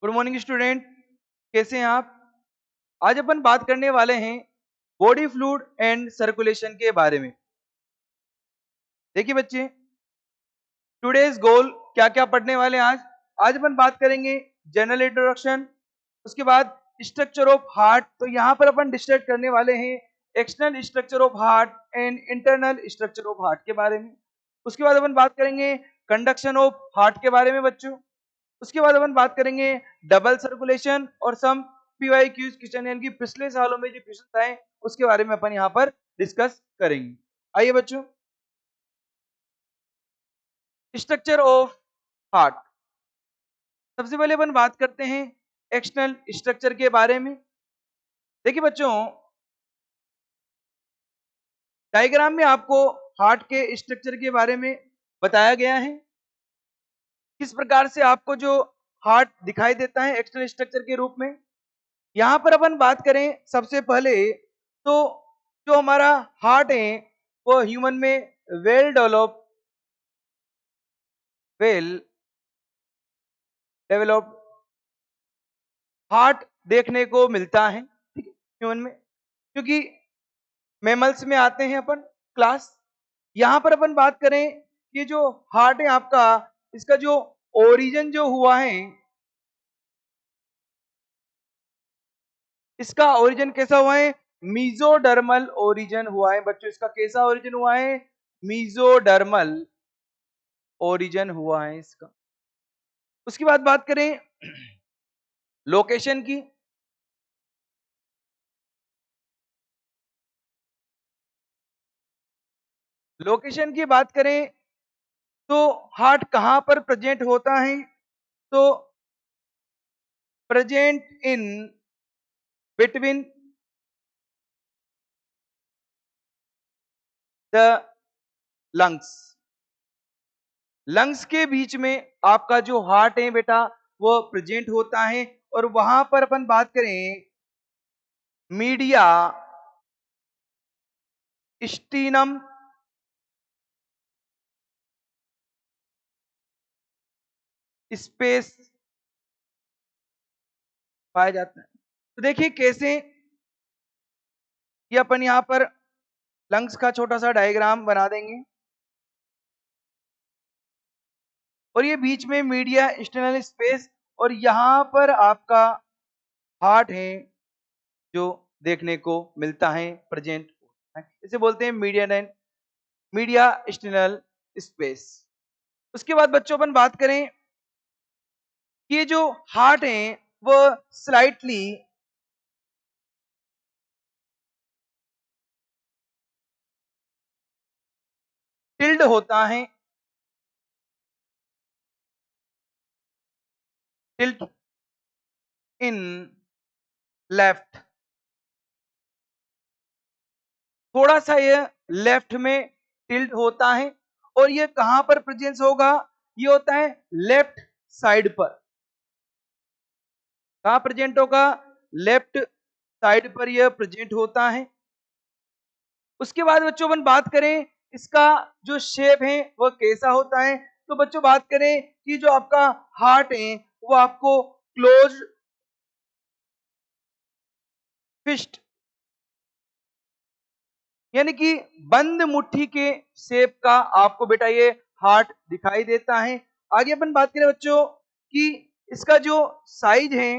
Good morning student, कैसे हैं आप। आज अपन बात करने वाले हैं बॉडी फ्लूइड एंड सर्कुलेशन के बारे में। देखिए बच्चे, टुडेज गोल क्या क्या पढ़ने वाले हैं आज अपन बात करेंगे जनरल इंट्रोडक्शन, उसके बाद स्ट्रक्चर ऑफ हार्ट। तो यहाँ पर अपन डिस्कस करने वाले हैं external structure of heart and internal structure of heart के बारे में। उसके बाद अपन बात करेंगे कंडक्शन ऑफ हार्ट के बारे में बच्चों। उसके बाद अपन बात करेंगे डबल सर्कुलेशन और सम पीवाईक्यूज क्वेश्चन, यानी कि पिछले सालों में जो क्वेश्चन आए उसके बारे में अपन यहाँ पर डिस्कस करेंगे। आइए बच्चों, स्ट्रक्चर ऑफ हार्ट। सबसे पहले अपन बात करते हैं एक्सटर्नल स्ट्रक्चर के बारे में। देखिए बच्चों, डायग्राम में आपको हार्ट के स्ट्रक्चर के बारे में बताया गया है, किस प्रकार से आपको जो हार्ट दिखाई देता है एक्सटर्नल स्ट्रक्चर के रूप में। यहां पर अपन बात करें सबसे पहले तो जो हमारा हार्ट है वो ह्यूमन में वेल डेवलप्ड हार्ट देखने को मिलता है, ठीक है, ह्यूमन में, क्योंकि मैमल्स में आते हैं अपन क्लास। यहां पर अपन बात करें कि जो हार्ट है आपका, इसका जो ओरिजिन जो हुआ है, इसका ओरिजिन कैसा हुआ है, मीजोडर्मल ओरिजिन हुआ है बच्चों। इसका कैसा ओरिजिन हुआ है, मीजोडर्मल ओरिजिन हुआ है इसका। उसके बाद बात करें लोकेशन की। लोकेशन की बात करें तो हार्ट कहां पर प्रेजेंट होता है, तो present in between the lungs. Lungs के बीच में आपका जो हार्ट है बेटा वो प्रेजेंट होता है। और वहां पर अपन बात करें मीडिया स्टीनम स्पेस पाया जाता है। तो देखिए कैसे, ये अपन यहां पर लंग्स का छोटा सा डायग्राम बना देंगे और ये बीच में मीडिया एक्सटर्नल स्पेस, और यहां पर आपका हार्ट है जो देखने को मिलता है, प्रेजेंट होता है। इसे बोलते हैं मीडिया एक्सटर्नल स्पेस। उसके बाद बच्चों अपन बात करें कि ये जो हार्ट है वो स्लाइटली टिल्ड होता है, टिल्ट इन लेफ्ट, थोड़ा सा ये लेफ्ट में टिल्ट होता है। और ये कहां पर प्रेजेंस होगा, ये होता है लेफ्ट साइड पर। कहां प्रेजेंट होगा, लेफ्ट साइड पर यह प्रेजेंट होता है। उसके बाद बच्चों अपन बात करें इसका जो शेप है वह कैसा होता है, तो बच्चों बात करें कि जो आपका हार्ट है वो आपको क्लोज फिस्ट, यानी कि बंद मुट्ठी के शेप का आपको बेटा ये हार्ट दिखाई देता है। आगे अपन बात करें बच्चों कि इसका जो साइज है,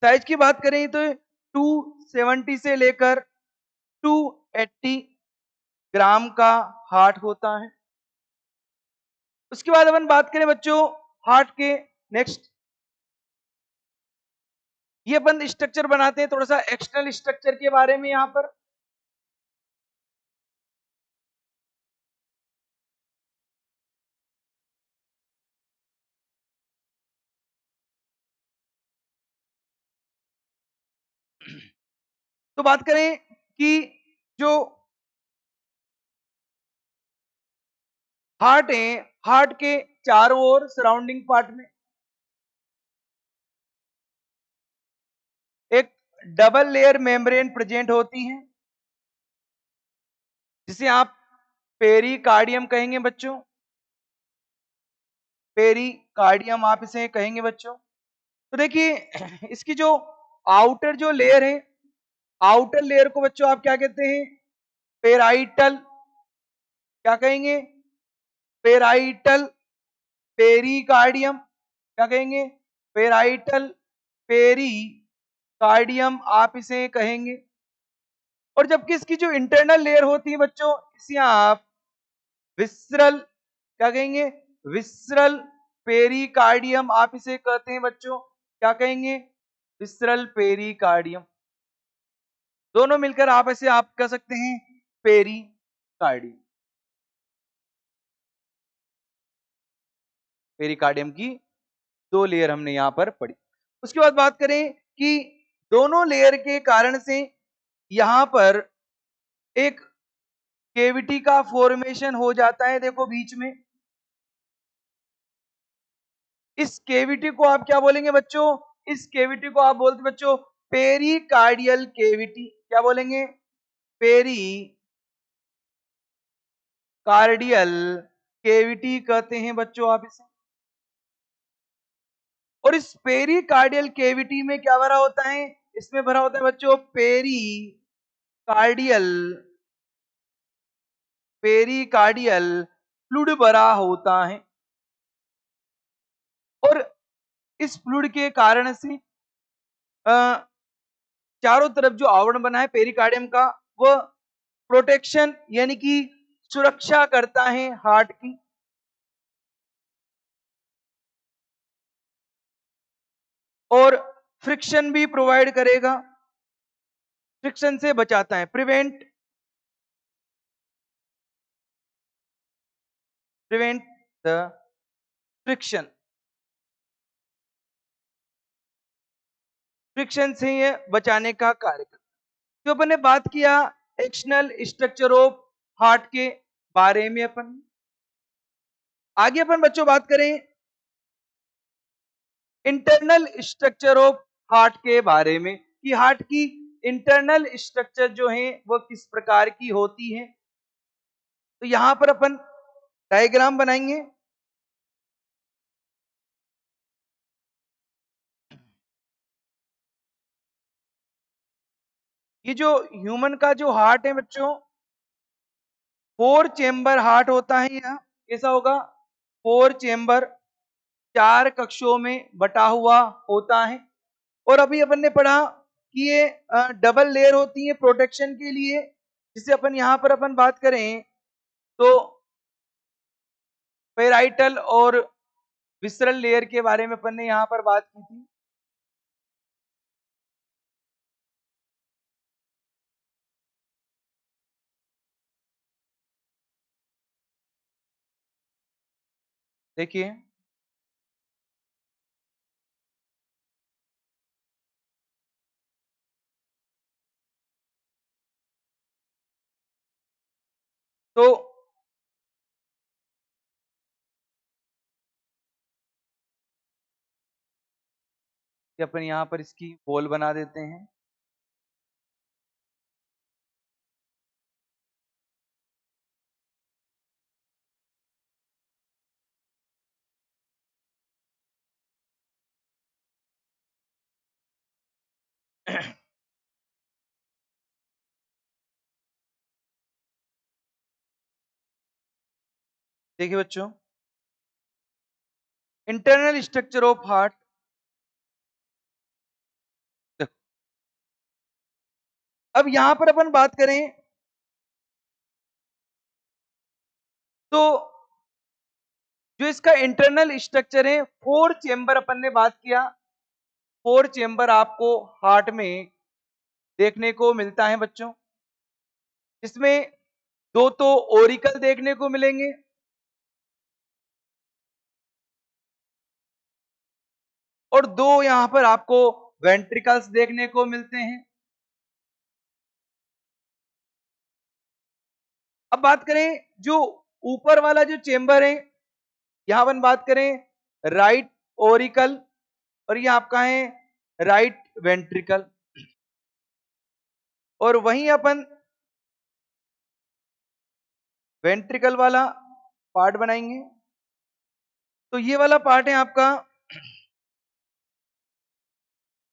साइज की बात करें तो 270 से लेकर 280 ग्राम का हार्ट होता है। उसके बाद अपन बात करें बच्चों हार्ट के नेक्स्ट, ये अपन स्ट्रक्चर बनाते हैं थोड़ा सा एक्सटर्नल स्ट्रक्चर के बारे में। यहां पर तो बात करें कि जो हार्ट है, हार्ट के चारों ओर सराउंडिंग पार्ट में एक डबल लेयर मेम्ब्रेन प्रेजेंट होती है, जिसे आप पेरिकार्डियम कहेंगे बच्चों, कार्डियम आप इसे कहेंगे बच्चों। तो देखिए इसकी जो आउटर जो लेयर है, आउटर लेयर को बच्चों आप क्या कहते हैं? पेराइटल, क्या कहेंगे? पेराइटल पेरिकार्डियम, क्या कहेंगे? पेराइटल पेरिकार्डियम आप इसे कहेंगे। और जबकि इसकी जो इंटरनल लेयर होती है बच्चों, इसे आप विसरल, क्या कहेंगे? विसरल पेरिकार्डियम आप इसे कहते हैं बच्चों, क्या कहेंगे? Visceral pericardium. दोनों मिलकर आप ऐसे आप कह सकते हैं पेरिकार्डियम। पेरिकार्डियम की दो लेयर हमने यहां पर पढ़ी। उसके बाद बात करें कि दोनों लेयर के कारण से यहां पर एक केविटी का फॉर्मेशन हो जाता है। देखो बीच में इस केविटी को आप क्या बोलेंगे बच्चों? इस केविटी को आप बोलते बच्चों पेरिकार्डियल केविटी। क्या बोलेंगे? पेरिकार्डियल केविटी कहते हैं बच्चों आप इसे। और इस पेरिकार्डियल केविटी में क्या भरा होता है? इसमें भरा होता है बच्चों पेरिकार्डियल फ्लूइड भरा होता है। और इस फ्लूइड के कारण से चारों तरफ जो आवरण बना है पेरिकार्डियम का, वह प्रोटेक्शन यानी कि सुरक्षा करता है हार्ट की। और फ्रिक्शन भी प्रोवाइड करेगा, फ्रिक्शन से बचाता है, प्रिवेंट द फ्रिक्शन, फ्रिक्शन से ये बचाने का कार्य करता है। तो अपन ने बात किया एक्सटर्नल स्ट्रक्चर ऑफ हार्ट के बारे में। अपन आगे अपन बच्चों बात करें इंटरनल स्ट्रक्चर ऑफ हार्ट के बारे में कि हार्ट की इंटरनल स्ट्रक्चर जो है वो किस प्रकार की होती है। तो यहां पर अपन डायग्राम बनाएंगे। ये जो ह्यूमन का जो हार्ट है बच्चों, 4 चेम्बर हार्ट होता है। यह कैसा होगा? 4 चेम्बर, 4 कक्षों में बटा हुआ होता है। और अभी अपन ने पढ़ा कि ये डबल लेयर होती है प्रोटेक्शन के लिए। जिसे अपन यहां पर अपन बात करें तो पेराइटल और विसरल लेयर के बारे में अपन ने यहां पर बात की थी। देखिए तो अपन यहां पर इसकी वॉल बना देते हैं। देखिए बच्चों इंटरनल स्ट्रक्चर ऑफ हार्ट, अब यहां पर अपन बात करें तो जो इसका इंटरनल स्ट्रक्चर है 4 चेम्बर अपन ने बात किया। 4 चेम्बर आपको हार्ट में देखने को मिलता है बच्चों। इसमें 2 तो ओरिकल देखने को मिलेंगे और 2 यहां पर आपको वेंट्रिकल्स देखने को मिलते हैं। अब बात करें जो ऊपर वाला जो चेम्बर है, यहां अपन बात करें राइट ओरिकल और ये आपका है राइट वेंट्रिकल। और वहीं अपन वेंट्रिकल वाला पार्ट बनाएंगे। तो ये वाला पार्ट है आपका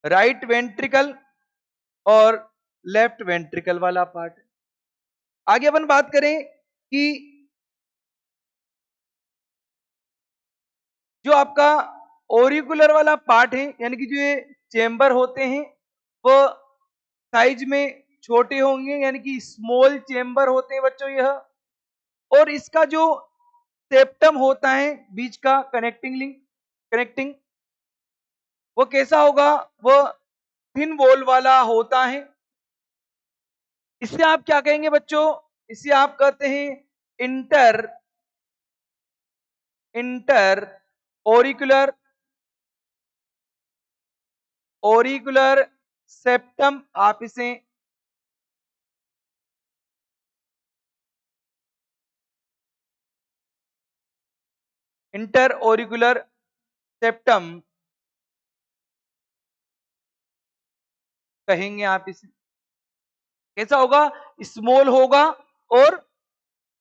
राइट वेंट्रिकल और लेफ्ट वेंट्रिकल वाला पार्ट। आगे अपन बात करें कि जो आपका ओरिकुलर वाला पार्ट है, यानी कि जो ये चेंबर होते हैं वो साइज में छोटे होंगे, यानी कि स्मॉल चेंबर होते हैं बच्चों यह। और इसका जो सेप्टम होता है बीच का कनेक्टिंग वो कैसा होगा, वो थिन वॉल वाला होता है। इसे आप क्या कहेंगे बच्चों, इसे आप कहते हैं इंटर ओरिकुलर सेप्टम, आप इसे इंटर ओरिकुलर सेप्टम कहेंगे। आप इसे कैसा होगा, स्मॉल होगा और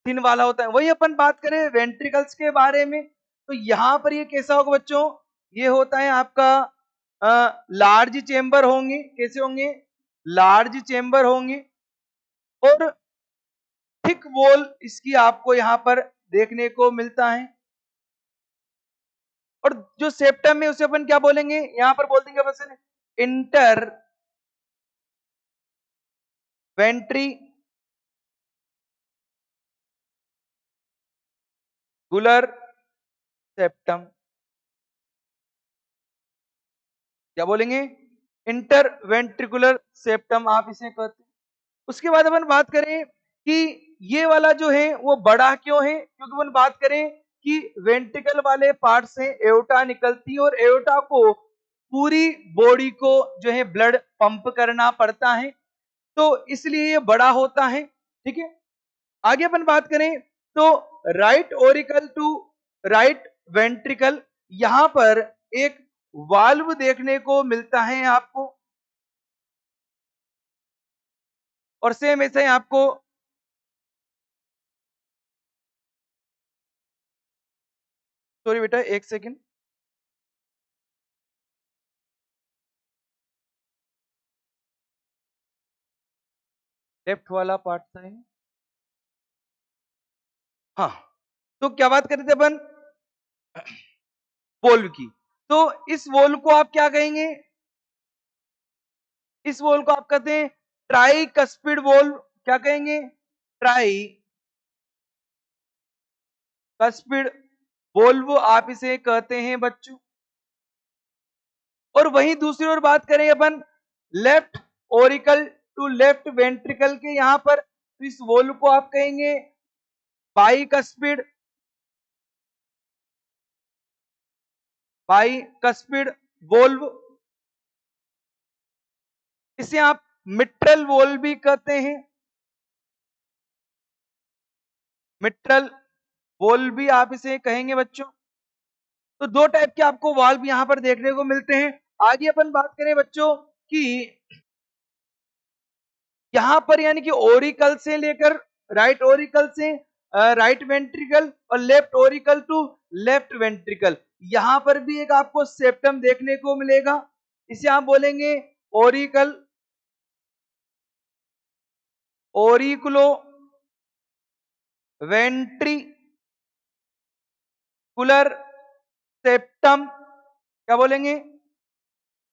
थिन वाला होता है। वही अपन बात करें वेंट्रिकल्स के बारे में, तो यहां पर ये कैसा होगा बच्चों, ये होता है आपका लार्ज चेंबर होंगे। कैसे होंगे, लार्ज चेंबर होंगे और थिक वॉल इसकी आपको यहां पर देखने को मिलता है। और जो सेप्टम है उसे अपन क्या बोलेंगे, यहां पर बोल देंगे बस इंटर वेंट्रिकुलर सेप्टम, क्या बोलेंगे, इंटर वेंट्रिकुलर सेप्टम आप इसे कहते हैं। उसके बाद अपन बात करें कि ये वाला जो है वो बड़ा क्यों है, क्योंकि अपन बात करें कि वेंट्रिकल वाले पार्ट से एओर्टा निकलती है और एओर्टा को पूरी बॉडी को जो है ब्लड पंप करना पड़ता है, तो इसलिए ये बड़ा होता है। ठीक है, आगे अपन बात करें तो right auricle to right ventricle, यहां पर एक वाल्व देखने को मिलता है आपको, और सेम ऐसे ही आपको सॉरी बेटा एक सेकंड, लेफ्ट वाला पार्ट था ये। हाँ, तो क्या बात करते थे अपन, वोल्व की। तो इस वोल्व को आप क्या कहेंगे, इस वोल्व को आप कहते हैं ट्राई कस्पिड वोल्व। क्या कहेंगे, ट्राई कस्पिड वोल्व आप इसे कहते हैं बच्चों। और वहीं दूसरी ओर बात करें अपन left auricle to left ventricle के, यहां पर तो इस वोल्व को आप कहेंगे बाइकस्पिड वोल्व। इसे आप मिट्रल वोल्व भी कहते हैं, मिट्रल वोल्व भी आप इसे कहेंगे बच्चों। तो दो टाइप के आपको वाल्व यहां पर देखने को मिलते हैं। आगे अपन बात करें बच्चों कि यहां पर यानी कि ओरिकल से लेकर राइट ओरिकल से राइट वेंट्रिकल और left auricle to left ventricle, यहां पर भी एक आपको सेप्टम देखने को मिलेगा। इसे आप बोलेंगे ओरिकुलो वेंट्रिकुलर सेप्टम, क्या बोलेंगे,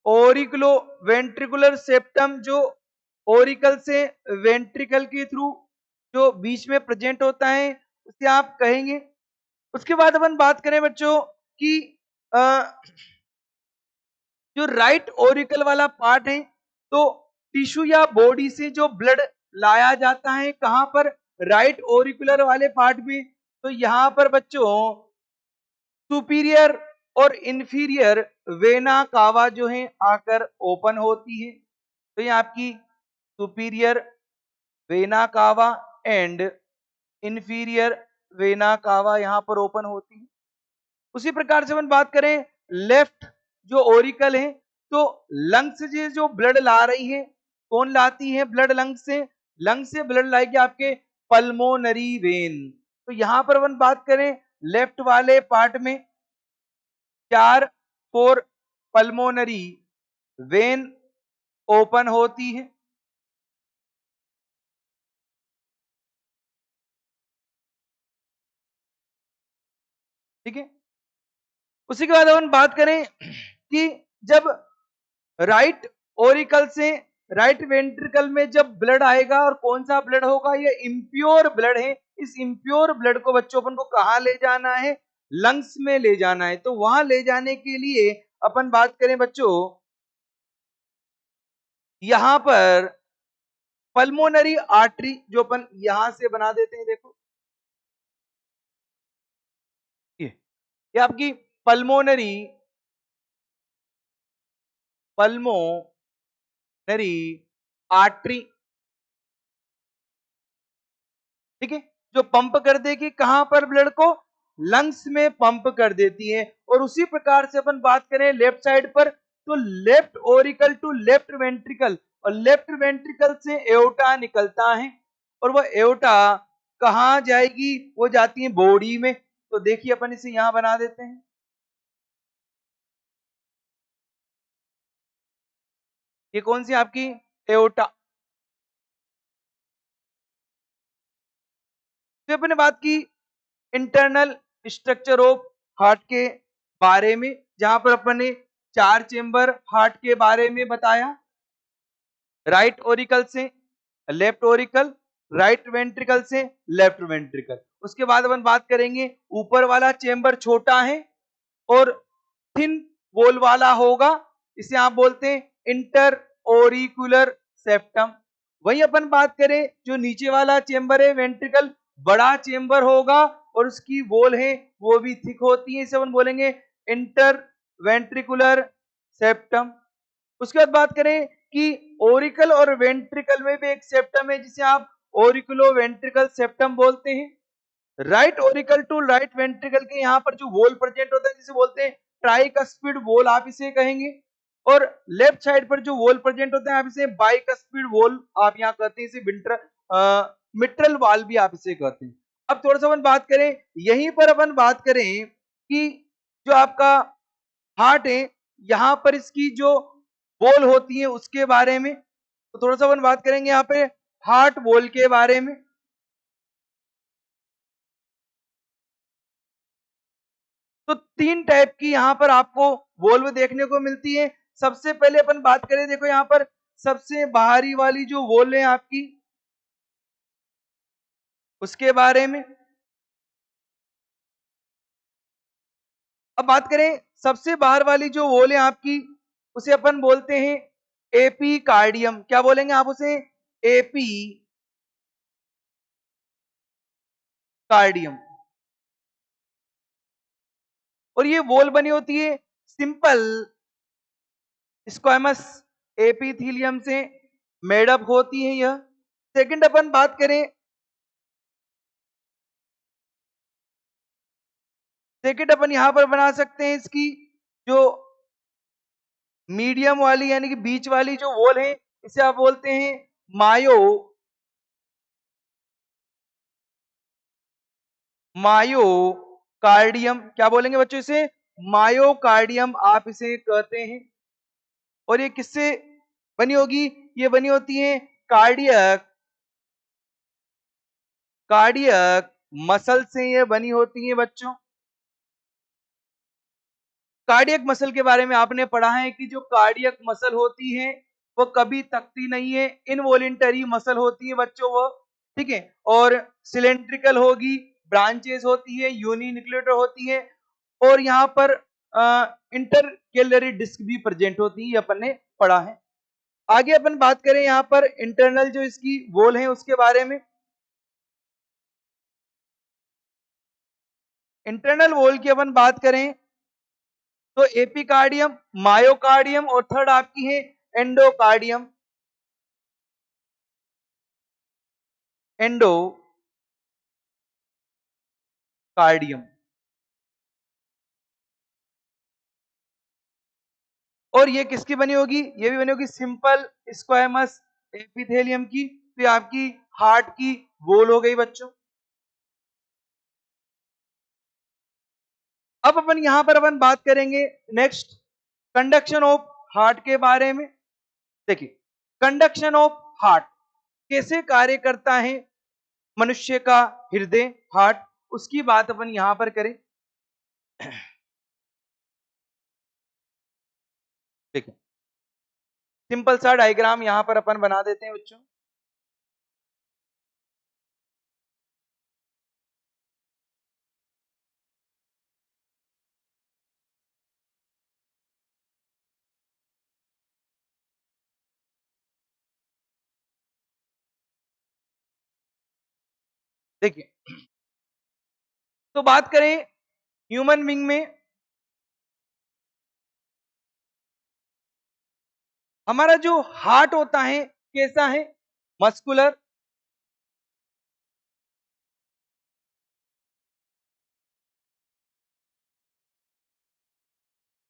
ओरिकुलो वेंट्रिकुलर सेप्टम, जो ओरिकल से वेंट्रिकल के थ्रू जो बीच में प्रेजेंट होता है उसे आप कहेंगे। उसके बाद अपन बात करें बच्चों कि जो राइट ओरिकल वाला पार्ट है, तो टिश्यू या बॉडी से जो ब्लड लाया जाता है कहां पर, राइट ओरिकुलर वाले पार्ट में। तो यहां पर बच्चों सुपीरियर और इंफीरियर वेना कावा जो है आकर ओपन होती है। तो ये आपकी superior vena cava and inferior vena cava यहां पर ओपन होती है। उसी प्रकार से अपन बात करें लेफ्ट जो ओरिकल है, तो लंग्स से जो ब्लड ला रही है, कौन लाती है ब्लड, लंग से ब्लड लाएगी आपके पल्मोनरी वेन। तो यहां पर अपन बात करें लेफ्ट वाले पार्ट में, 4 4 पल्मोनरी वेन ओपन होती है। ठीक है, उसी के बाद अपन बात करें कि जब राइट ओरिकल से राइट वेंट्रिकल में जब ब्लड आएगा और कौन सा ब्लड होगा, ये इम्प्योर ब्लड है। इस इम्प्योर ब्लड को बच्चों अपन को कहां ले जाना है, लंग्स में ले जाना है। तो वहां ले जाने के लिए अपन बात करें बच्चों, यहां पर पल्मोनरी आर्टरी जो अपन यहां से बना देते हैं, देखो ये आपकी पल्मोनरी आर्टरी, ठीक है, जो पंप कर देगी कहां पर, ब्लड को लंग्स में पंप कर देती है। और उसी प्रकार से अपन बात करें लेफ्ट साइड पर, तो left auricle to left ventricle, और लेफ्ट वेंट्रिकल से एओर्टा निकलता है, और वो एओर्टा कहां जाएगी, वो जाती है बॉडी में। तो देखिए अपन इसे यहां बना देते हैं, ये कौन सी आपकी एओर्टा। तो अपने बात की इंटरनल स्ट्रक्चर ऑफ हार्ट के बारे में, जहां पर अपन ने 4 चेंबर हार्ट के बारे में बताया, राइट ओरिकल से लेफ्ट ओरिकल, राइट वेंट्रिकल से लेफ्ट वेंट्रिकल। उसके बाद अपन बात करेंगे ऊपर वाला चेंबर छोटा है और थिन वॉल वाला होगा, इसे आप बोलते हैं इंटर ओरिकुलर सेप्टम। वही अपन बात करें जो नीचे वाला चेंबर है वेंट्रिकल, बड़ा चेंबर होगा और उसकी वॉल है वो भी थिक होती है, इसे अपन बोलेंगे इंटर वेंट्रिकुलर सेप्टम। उसके बाद बात करें कि ओरिकल और वेंट्रिकल में भी एक सेप्टम है जिसे आप ओरिकुलो वेंट्रिकल सेप्टम बोलते हैं। Right auricle to right ventricle के यहाँ पर जो वॉल प्रेजेंट होता है जिसे बोलते हैं ट्राइकस्पिड वॉल, आप इसे कहेंगे। और लेफ्ट साइड पर जो वॉल प्रेजेंट होता है आप इसे बाइकस्पिड वॉल आप यहाँ कहते हैं, इसे मिट्रल वाल भी आप इसे कहते हैं। अब थोड़ा सा अपन बात करें, यहीं पर अपन बात करें कि जो आपका हार्ट है, यहाँ पर इसकी जो वॉल होती है उसके बारे में, तो थोड़ा सा अपन बात करेंगे यहाँ पे हार्ट वॉल के बारे में। तो 3 टाइप की यहाँ पर आपको वॉल्व देखने को मिलती है। सबसे पहले अपन बात करें, देखो यहाँ पर सबसे बाहरी वाली जो वॉल है आपकी, उसके बारे में। अब बात करें सबसे बाहर वाली जो वॉल है आपकी, उसे अपन बोलते हैं एपीकार्डियम। क्या बोलेंगे आप उसे, एपीकार्डियम। और ये वॉल बनी होती है सिंपल स्क्वामस एपिथेलियम से मेडअप होती है यह। सेकंड अपन बात करें, सेकंड अपन यहां पर बना सकते हैं इसकी जो मीडियम वाली यानी कि बीच वाली जो वॉल है, इसे आप बोलते हैं मायो मायोकार्डियम। क्या बोलेंगे बच्चों इसे, मायोकार्डियम आप इसे कहते हैं। और ये किससे बनी होगी, ये बनी होती है कार्डियक कार्डियक मसल से ये बनी होती है बच्चों। कार्डियक मसल के बारे में आपने पढ़ा है कि जो कार्डियक मसल होती है वो कभी थकती नहीं है, इनवॉलेंटरी मसल होती है बच्चों वो, ठीक है। और सिलेंड्रिकल होगी, ब्रांचेस होती है, यूनिन्यूक्लियोटर होती है, और यहाँ पर इंटरकेलरी डिस्क भी प्रेजेंट होती है, अपन ने पढ़ा है। आगे अपन बात करें यहाँ पर इंटरनल जो इसकी वॉल है उसके बारे में। इंटरनल वॉल की अपन बात करें तो एपिकार्डियम, मायोकार्डियम, और थर्ड आपकी है एंडोकार्डियम। एंडोकार्डियम। और ये किसकी बनी होगी, ये भी बनी होगी सिंपल स्क्वामस एपिथेलियम की। तो ये आपकी हार्ट की वॉल हो गई बच्चों। अब अपन यहां पर अपन बात करेंगे नेक्स्ट कंडक्शन ऑफ हार्ट के बारे में। देखिए कंडक्शन ऑफ हार्ट कैसे कार्य करता है मनुष्य का हृदय हार्ट, उसकी बात अपन यहां पर करें। देखिए सिंपल सा डायग्राम यहां पर अपन बना देते हैं बच्चों। देखिए तो बात करें ह्यूमन बीइंग में, हमारा जो हार्ट होता है कैसा है, मस्कुलर,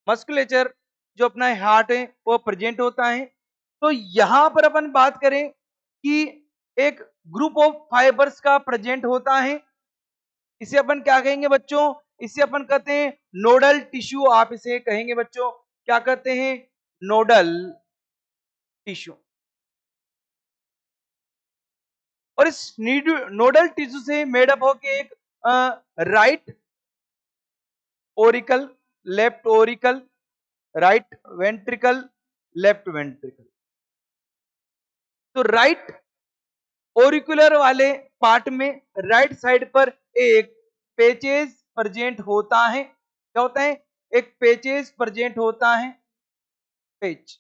मस्कुलेचर जो अपना हार्ट है वो प्रेजेंट होता है। तो यहां पर अपन बात करें कि एक ग्रुप ऑफ फाइबर्स का प्रेजेंट होता है, इसे अपन क्या कहेंगे बच्चों, इसे अपन कहते हैं नोडल टिश्यू, आप इसे कहेंगे बच्चों क्या कहते हैं, नोडल टिश्यू। और इस नोडल टिश्यू से मेडअप होके एक right Oracle, left Oracle, right ventricle, left ventricle. तो राइट ओरिकुलर वाले पार्ट में राइट साइड पर एक पेचेस प्रेजेंट होता है, क्या होता है, एक पेचेस प्रेजेंट होता है, पेच,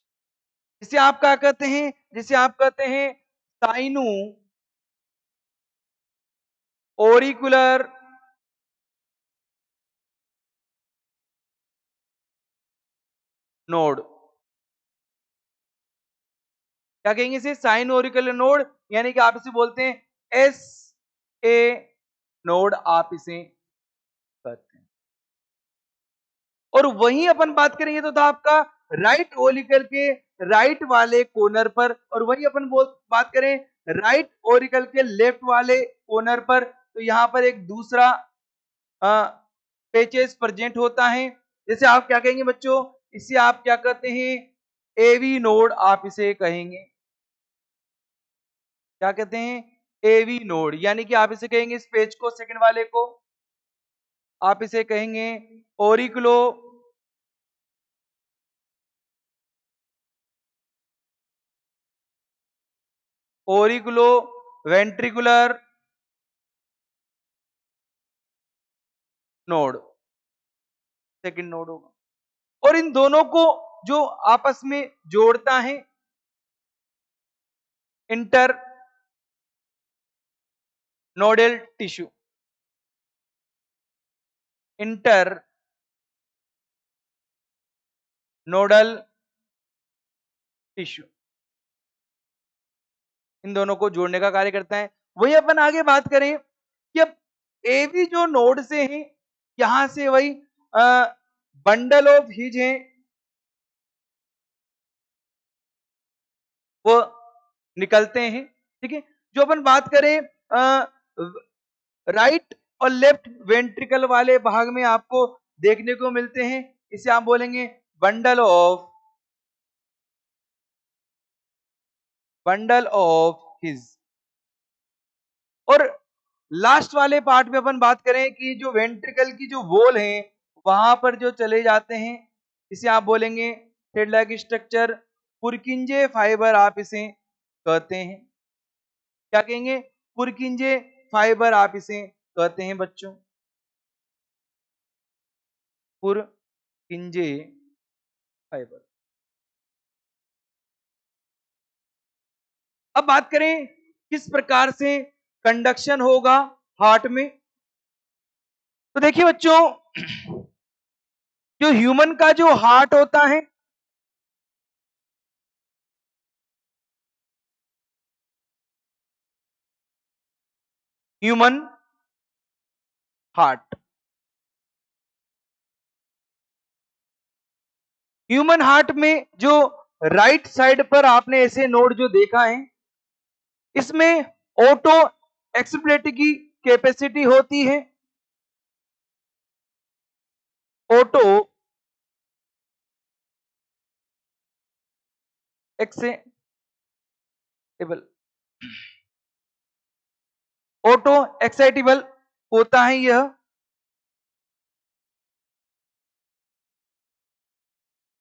जिसे आप क्या कहते हैं, जिसे आप कहते हैं साइनो ओरिकुलर नोड। क्या कहेंगे इसे, साइन ओरिकुलर नोड, यानी कि आप इसे बोलते हैं एस ए नोड, आप इसे कहते हैं। और वहीं अपन बात करेंगे तो था आपका राइट ओरिकल के राइट वाले कोनर पर, और वहीं अपन बात करें राइट ओरिकल के लेफ्ट वाले कोनर पर, तो यहां पर एक दूसरा पेचेस प्रेजेंट होता है, जैसे आप क्या कहेंगे बच्चों, इसे आप क्या कहते हैं, एवी नोड, आप इसे कहेंगे क्या कहते हैं, एवी नोड, यानी कि आप इसे कहेंगे इस पेज को, सेकंड वाले को आप इसे कहेंगे ओरिकुलो ओरिकुलो वेंट्रिकुलर नोड, सेकंड नोड होगा। और इन दोनों को जो आपस में जोड़ता है inter nodal tissue, inter nodal tissue, इन दोनों को जोड़ने का कार्य करता है। वही अपन आगे बात करें कि अब एवी जो नोड से है, यहां से वही बंडल ऑफ हिज है वो निकलते हैं, ठीक है। जो अपन बात करें राइट और लेफ्ट वेंट्रिकल वाले भाग में आपको देखने को मिलते हैं, इसे आप बोलेंगे बंडल ऑफ हिज। और लास्ट वाले पार्ट में अपन बात करें कि जो वेंट्रिकल की जो वॉल है वहां पर जो चले जाते हैं, इसे आप बोलेंगे थ्रेड लाइक स्ट्रक्चर, पुरकिंजे फाइबर आप इसे कहते हैं, क्या कहेंगे, पुरकिंजे फाइबर आप इसे कहते हैं बच्चों, पुरकिंजे फाइबर। अब बात करें किस प्रकार से कंडक्शन होगा हार्ट में, तो देखिए बच्चों जो ह्यूमन का जो हार्ट होता है, ह्यूमन हार्ट, ह्यूमन हार्ट में जो राइट साइड पर आपने ऐसे नोड जो देखा है, इसमें ऑटो एक्सप्लेटी की कैपेसिटी होती है, ऑटो एक्साइटेबल, ऑटो एक्साइटेबल होता है यह,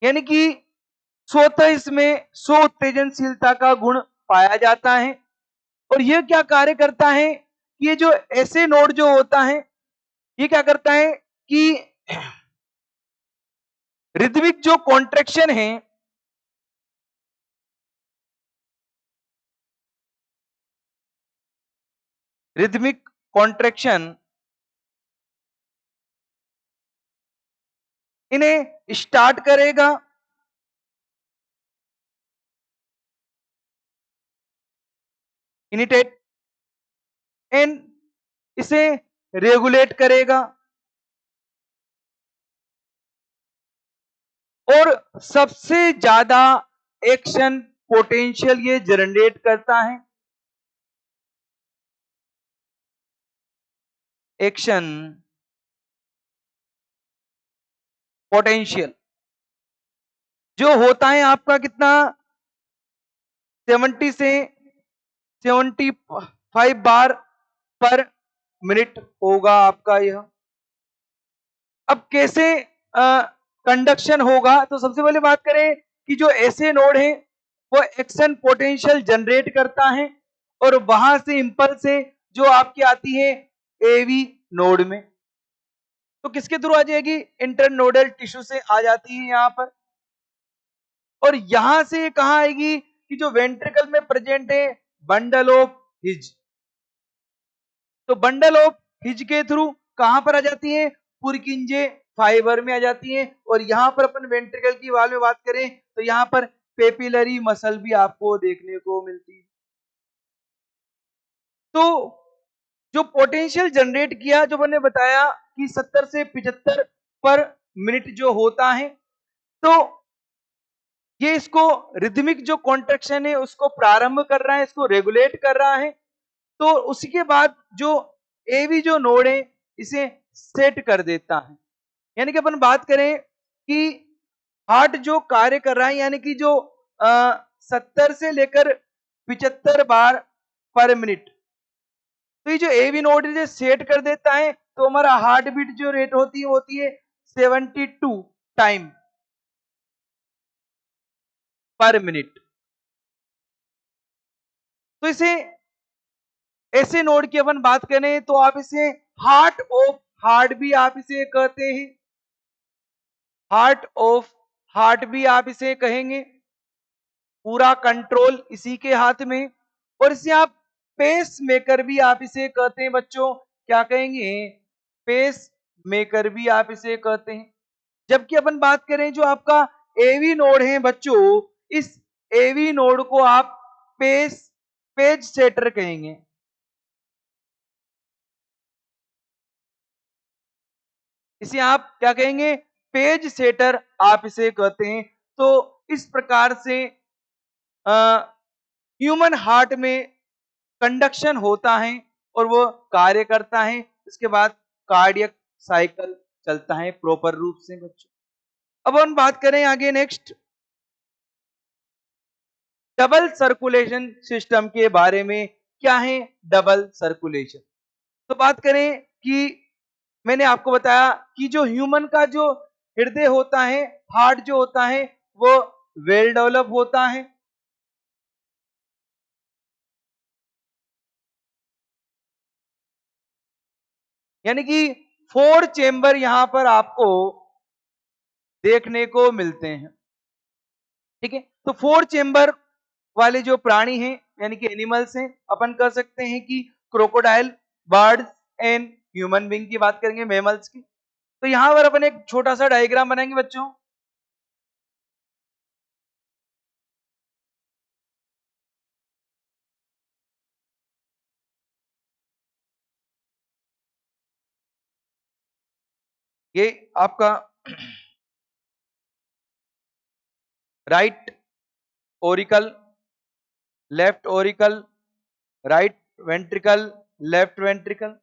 यानी कि स्वतः इसमें स्व उत्तेजनशीलता का गुण पाया जाता है। और यह क्या कार्य करता है, ये जो ऐसे नोड जो होता है ये क्या करता है कि रिदमिक जो कॉन्ट्रैक्शन है, रिदमिक कॉन्ट्रैक्शन इन्हें स्टार्ट करेगा, इनिटेट एंड इसे रेगुलेट करेगा, और सबसे ज्यादा एक्शन पोटेंशियल ये जनरेट करता है। एक्शन पोटेंशियल जो होता है आपका कितना, 70 से 75 बार पर मिनट होगा आपका यह। अब कैसे कंडक्शन होगा, तो सबसे पहले बात करें कि जो ऐसे नोड है वो एक्शन पोटेंशियल जनरेट करता है, और वहां से इंपल्स से जो आपकी आती है एवी नोड में, तो किसके थ्रू आ जाएगी, इंटरनोडल टिश्यू से आ जाती है यहां पर। और यहां से कहां आएगी कि जो वेंट्रिकल में प्रेजेंट है बंडल ऑफ हिज, तो बंडल ऑफ हिज के थ्रू कहां पर आ जाती है, पुरकिंजे फाइबर में आ जाती है। और यहां पर अपन वेंट्रिकल की वाल में बात करें तो यहां पर पेपिलरी मसल भी आपको देखने को मिलती है। तो जो पोटेंशियल जनरेट किया, जो मैंने बताया कि 70 से 75 पर मिनट जो होता है, तो ये इसको रिदमिक जो कॉन्ट्रैक्शन है उसको प्रारंभ कर रहा है, इसको रेगुलेट कर रहा है। तो उसके बाद जो एवी जो नोड है इसे सेट कर देता है। यानी कि अपन बात करें कि हार्ट जो कार्य कर रहा है, यानी कि जो 70 से लेकर 75 बार पर मिनट, तो ये जो एवी नोड जो सेट कर देता है, तो हमारा हार्ट बीट जो रेट होती है 72 टाइम पर मिनट। तो इसे ऐसे नोड की अपन बात करें तो आप इसे हार्ट ऑफ हार्ट भी आप इसे कहते हैं, हार्ट ऑफ हार्ट भी आप इसे कहेंगे, पूरा कंट्रोल इसी के हाथ में। और इसे आप पेस मेकर भी आप इसे कहते हैं बच्चों, क्या कहेंगे, पेस मेकर भी आप इसे कहते हैं। जबकि अपन बात करें जो आपका एवी नोड है बच्चों, इस एवी नोड को आप पेज सेटर कहेंगे। इसे आप क्या कहेंगे, पेज सेटर आप इसे कहते हैं। तो इस प्रकार से ह्यूमन हार्ट में कंडक्शन होता है और वो कार्य करता है। इसके बाद कार्डियक साइकिल चलता है प्रॉपर रूप से बच्चों। अब हम बात करें आगे नेक्स्ट डबल सर्कुलेशन सिस्टम के बारे में। क्या है डबल सर्कुलेशन, तो बात करें कि मैंने आपको बताया कि जो ह्यूमन का जो हृदय होता है, हार्ट जो होता है वो वेल डेवलप होता है। यानी कि 4 चेंबर यहां पर आपको देखने को मिलते हैं। ठीक है, तो 4 चेंबर वाले जो प्राणी हैं यानी कि एनिमल्स हैं, अपन कह सकते हैं कि crocodile, birds and human being की बात करेंगे, मैमल्स की। तो यहां पर अपन एक छोटा सा डायग्राम बनाएंगे बच्चों। ये आपका right Oracle, left Oracle, right ventricle, left ventricle.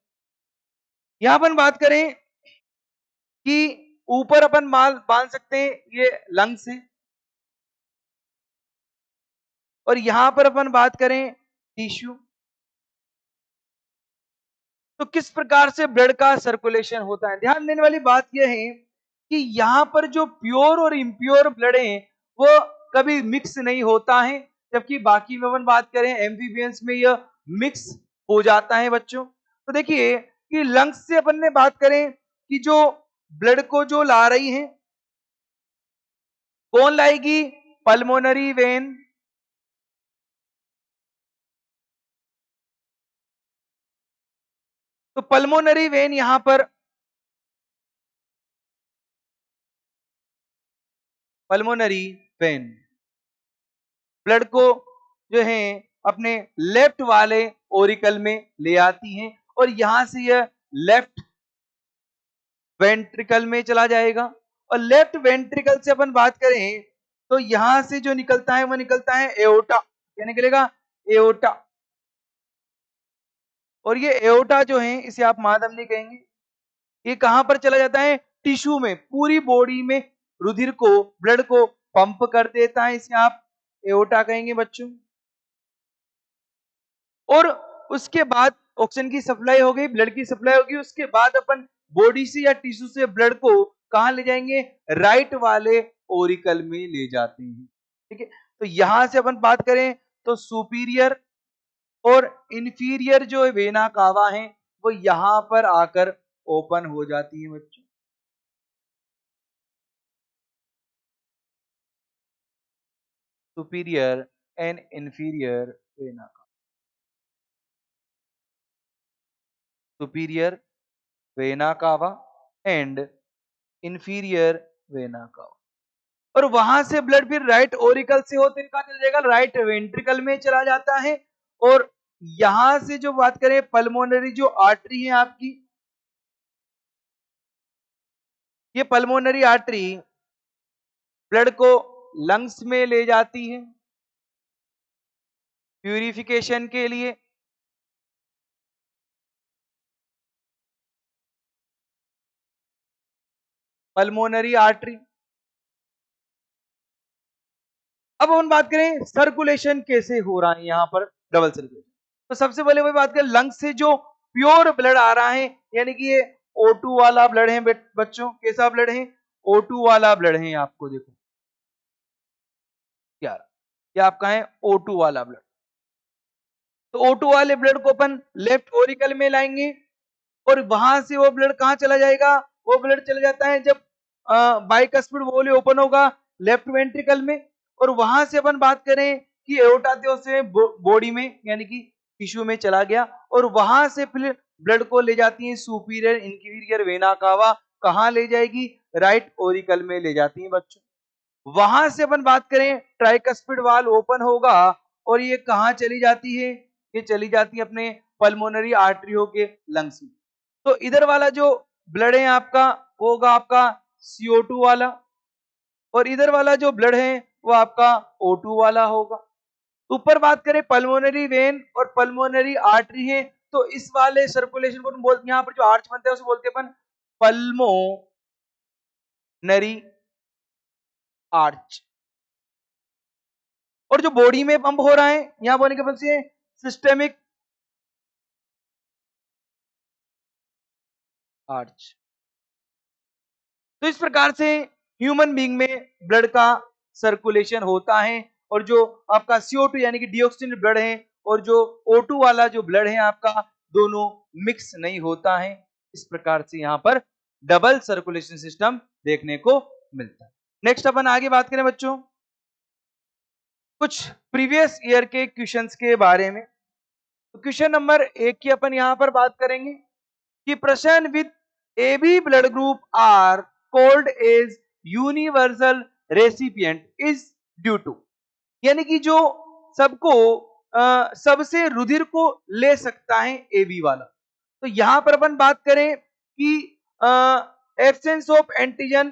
यहां अपन बात करें कि ऊपर अपन माल बांध सकते हैं ये लंग से, और यहां पर अपन बात करें टिश्यू, तो किस प्रकार से ब्लड का सर्कुलेशन होता है। ध्यान देने वाली बात यह है कि यहां पर जो प्योर और इम्प्योर ब्लड है वो कभी मिक्स नहीं होता है, जबकि बाकी में अपन बात करें एम्फीबियंस में यह मिक्स हो जाता है बच्चों। तो देखिए कि लंग्स से अपन ने बात करें कि जो ब्लड को जो ला रही है, कौन लाएगी, पल्मोनरी वेन, तो पल्मोनरी वेन यहां पर, पल्मोनरी वेन ब्लड को जो है अपने लेफ्ट वाले ओरिकल में ले आती हैं, और यहां से यह लेफ्ट वेंट्रिकल में चला जाएगा। और लेफ्ट वेंट्रिकल से अपन बात करें तो यहां से जो निकलता है वो निकलता है एओर्टा, क्या निकलेगा, एओर्टा। और ये एओर्टा जो है इसे आप महाधमनी कहेंगे। ये कहां पर चला जाता है, टिश्यू में, पूरी बॉडी में रुधिर को, ब्लड को पंप कर देता है, इसे आप एओर्टा कहेंगे बच्चों। और उसके बाद ऑक्सीजन की सप्लाई हो गई, ब्लड की सप्लाई होगी, उसके बाद अपन बॉडी से या टिश्यू से ब्लड को कहां ले जाएंगे, राइट वाले ओरिकल में ले जाते हैं। ठीक है, तो यहां से अपन बात करें तो सुपीरियर और इंफीरियर जो वेना कावा है वो यहां पर आकर ओपन हो जाती है बच्चों। Superior and inferior vena cava, superior vena cava and inferior vena cava. और वहां से ब्लड फिर राइट ओरिकल से होते कहां चला जाएगा, राइट वेंट्रिकल में चला जाता है। और यहां से जो बात करें पल्मोनरी जो आर्टरी है आपकी, ये पल्मोनरी आर्टरी ब्लड को लंग्स में ले जाती है प्यूरिफिकेशन के लिए। Pulmonary artery. अब हम बात करें सर्कुलेशन कैसे हो रहा है यहां पर, डबल सर्कुलेशन। तो सबसे पहले वही बात करें, लंग्स से जो प्योर ब्लड आ रहा है, यानी कि ये O2 वाला ब्लड है बच्चों, कैसा ब्लड है, O2 वाला ब्लड है। आपको देखो यार, ये आपका है O2 वाला ब्लड। तो O2 वाले ब्लड को अपन लेफ्ट ओरिकल में लाएंगे, और वहां से वो ब्लड कहां चला जाएगा, वो ब्लड चला जाता है जब बाइकस्पिड वॉल्व ओपन होगा लेफ्ट वेंट्रिकल में, और वहां से अपन बात करें कि एओर्टा से बॉडी में यानी कि टिश्यू में चला गया, और वहां से फिर ब्लड को ले जाती है सुपीरियर इंफीरियर वेना कावा, कहां ले जाएगी, राइट ओरिकल में ले जाती है बच्चों। वहां से अपन बात करें ट्राइकस्पिड वाल्व ओपन होगा, और ये कहां चली जाती है, ये चली जाती है अपने पल्मोनरी आर्टरियों के लंग्स में। तो इधर वाला जो ब्लड है आपका वो होगा आपका CO2 वाला, और इधर वाला जो ब्लड है वो आपका O2 वाला होगा। ऊपर बात करें पल्मोनरी वेन और पल्मोनरी आर्टरी है, तो इस वाले सर्कुलेशन को बोलते, यहाँ पर जो आर्च बनता है उसे बोलते हैं अपन पल्मोनरी आर्च। और जो बॉडी में पंप हो रहा है यहां बोलने के से सिस्टेमिक आर्च। तो इस प्रकार से ह्यूमन बीइंग में ब्लड का सर्कुलेशन होता है, और जो आपका CO2 यानी कि डिऑक्सीजन ब्लड है और जो O2 वाला जो ब्लड है आपका, दोनों मिक्स नहीं होता है। इस प्रकार से यहां पर डबल सर्कुलेशन सिस्टम देखने को मिलता है। नेक्स्ट अपन आगे बात करें बच्चों कुछ प्रीवियस ईयर के क्वेश्चंस के बारे में। तो क्वेश्चन नंबर 1 की अपन यहां पर बात करेंगे कि person with AB blood group are called as universal recipient is due to, यानी कि जो सबको सबसे रुधिर को ले सकता है AB वाला। तो यहां पर अपन बात करें कि absence of antigen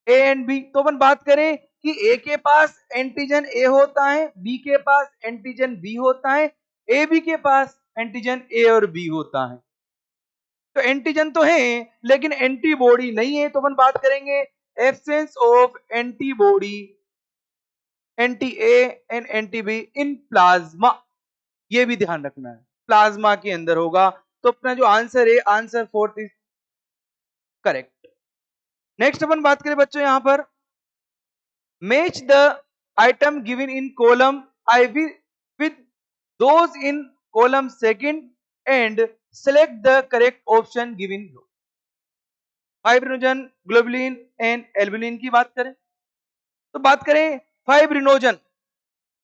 A and B, तो अपन बात करें कि ए के पास एंटीजन ए होता है, बी के पास एंटीजन बी होता है, ए बी के पास एंटीजन ए और बी होता है। तो एंटीजन तो है लेकिन एंटीबॉडी नहीं है, तो अपन बात करेंगे absence of antibody, anti A and anti be in plasma. ये भी ध्यान रखना है, प्लाज्मा के अंदर होगा। तो अपना जो आंसर है, answer fourth is correct. Next अपन बात करें बच्चों यहां पर, match the item given in column I with those in column second and select the correct option given. Fibrinogen, globulin and albumin की बात करें तो बात करें फाइब्रिनोजन,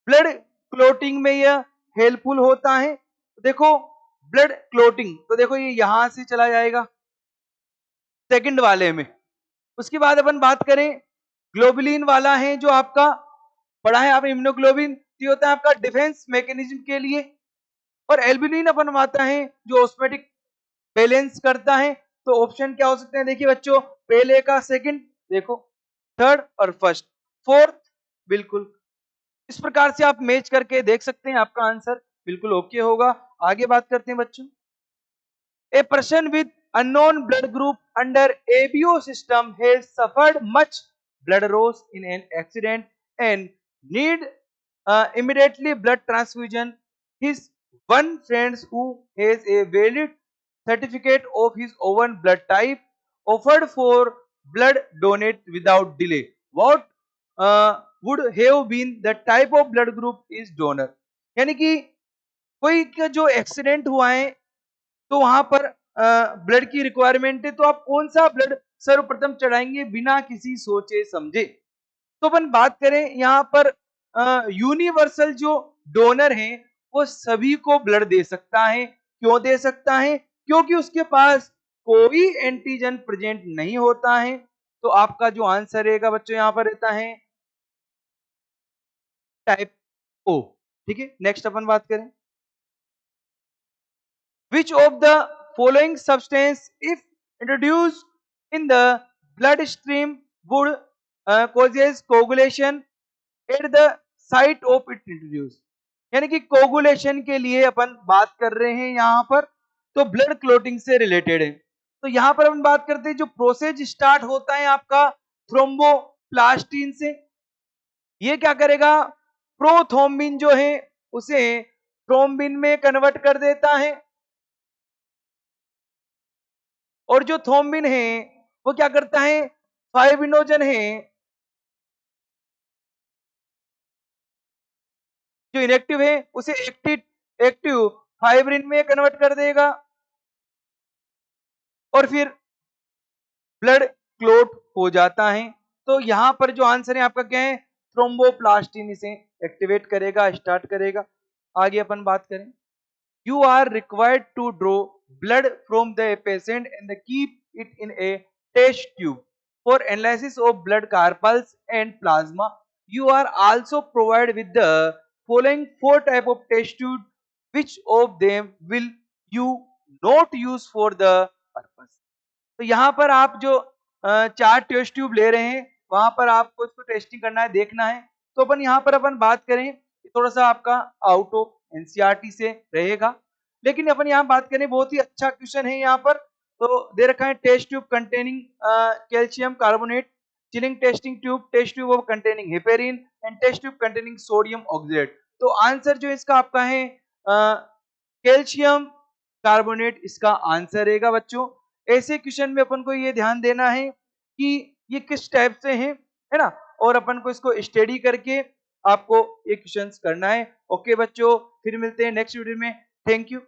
ब्लड क्लोटिंग में यह हेल्पफुल होता है। देखो ब्लड क्लोटिंग, तो देखो ये यहां से चला जाएगा सेकंड वाले में। उसके बाद अपन बात करें ग्लोबुलिन वाला है जो आपका पढ़ा है आपने इम्यूनोग्लोबिन, ये होता है आपका डिफेंस मैकेनिज्म के लिए। और एल्बुलिन अपन आता है जो ऑस्मेटिक बैलेंस करता है। तो ऑप्शन क्या हो सकते हैं, देखिए बच्चों, पहले का सेकंड, देखो थर्ड और फर्स्ट, फोर्थ, बिल्कुल इस प्रकार से आप मैच करके देख सकते हैं, आपका आंसर बिल्कुल ओके होगा। आगे बात करते हैं बच्चों, a person with unknown blood group under ABO system has suffered much blood loss in an accident and need immediately blood transfusion. His one friend who has a valid certificate of his own blood type offered for blood donate without delay. What would have been the type of blood group is donor? यानी कि कोई का जो accident हुआ है तो वहां पर ब्लड की रिक्वायरमेंट है, तो आप कौन सा ब्लड सर्वप्रथम चढ़ाएंगे बिना किसी सोचे समझे। तो अपन बात करें यहाँ पर यूनिवर्सल जो डोनर है वो सभी को ब्लड दे सकता है। क्यों दे सकता है? क्योंकि उसके पास कोई एंटीजन प्रेजेंट नहीं होता है। तो आपका जो आंसर रहेगा बच्चों यहाँ पर रहता है टाइप ओ। ठीक है, नेक्स्ट अपन बात करें, which of the following substance if introduced in the bloodstream would causes coagulation at the site of it introduce। यानी कि कोगुलेशन के लिए अपन बात कर रहे हैं यहाँ पर, तो ब्लड क्लोटिंग से रिलेटेड है। तो यहाँ पर अपन बात करते हैं जो प्रोसेस स्टार्ट होता है आपका थ्रोम्बोप्लास्टिन से, ये क्या करेगा, प्रोथ्रोम्बिन जो है उसे थ्रोम्बिन में कन्वर्ट कर देता है, और जो थ्रोम्बिन है वो क्या करता है, फाइब्रिनोजन है जो इनएक्टिव है उसे एक्टिव फाइब्रिन में कन्वर्ट कर देगा, और फिर ब्लड क्लोट हो जाता है। तो यहां पर जो आंसर है आपका क्या है, थ्रोम्बोप्लास्टिन इसे एक्टिवेट करेगा, स्टार्ट करेगा। आगे अपन बात करें, you are required to draw blood from the patient and keep it in a test tube for analysis of blood carpals and plasma. You are also provided with the following 4 type of test tube. Which of them will you not use for the purpose? तो यहाँ पर आप जो 4 test tube ले रहे हैं वहां पर आपको इसको टेस्टिंग करना है, देखना है। तो अपन यहाँ पर अपन बात करें थोड़ा सा आपका आउट ऑफ एनसीईआरटी से रहेगा, लेकिन अपन यहाँ बात करें बहुत ही अच्छा क्वेश्चन है यहाँ पर। तो दे रखा है test tube containing calcium carbonate, chilling test tube of containing heparin and test tube containing sodium oxalate. तो आंसर जो इसका आपका है कैल्शियम कार्बोनेट इसका आंसर रहेगा बच्चों। ऐसे क्वेश्चन में अपन को ये ध्यान देना है कि ये किस टाइप से है ना, और अपन को इसको स्टडी करके आपको ये क्वेश्चंस करना है। ओके बच्चों, फिर मिलते हैं नेक्स्ट वीडियो में। Thank you.